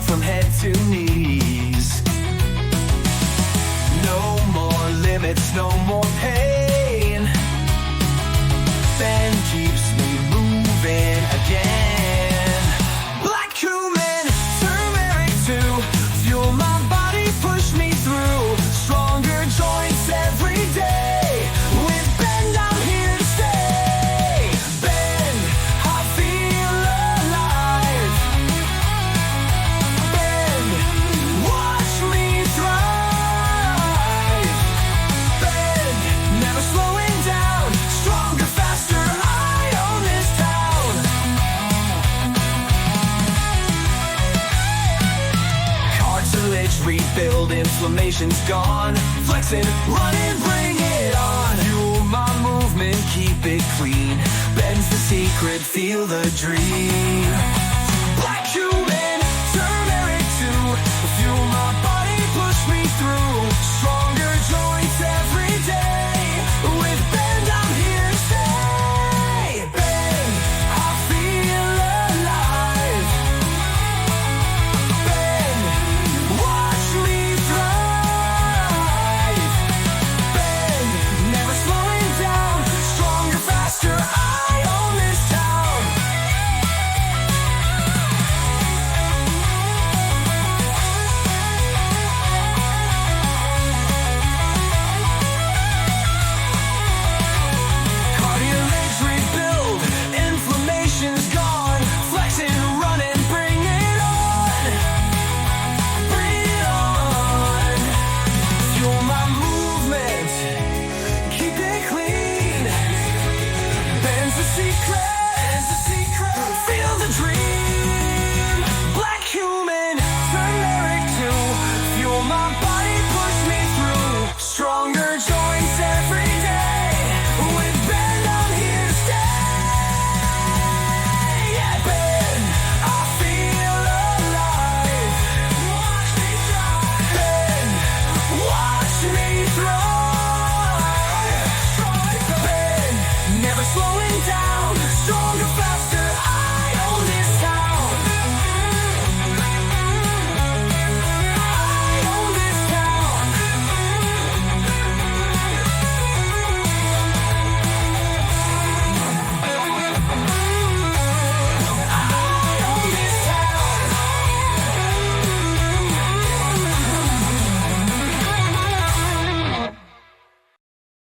from head to knees. No more limits, no more pain. Ben keeps me moving again. Black cumin, turmeric too, fuel my body, push me through. Stronger joints every day. With Ben, I'm here to stay. Ben, I feel alive. Ben, watch me thrive. Ben, never slowing down. Stronger, faster, I own this town. Cartilage rebuild, inflammation's gone. Flexing, running, bring it on. Fuel my movement, keep it clean. Ben's the secret, feel the dream. Black cumin, turmeric too, fuel my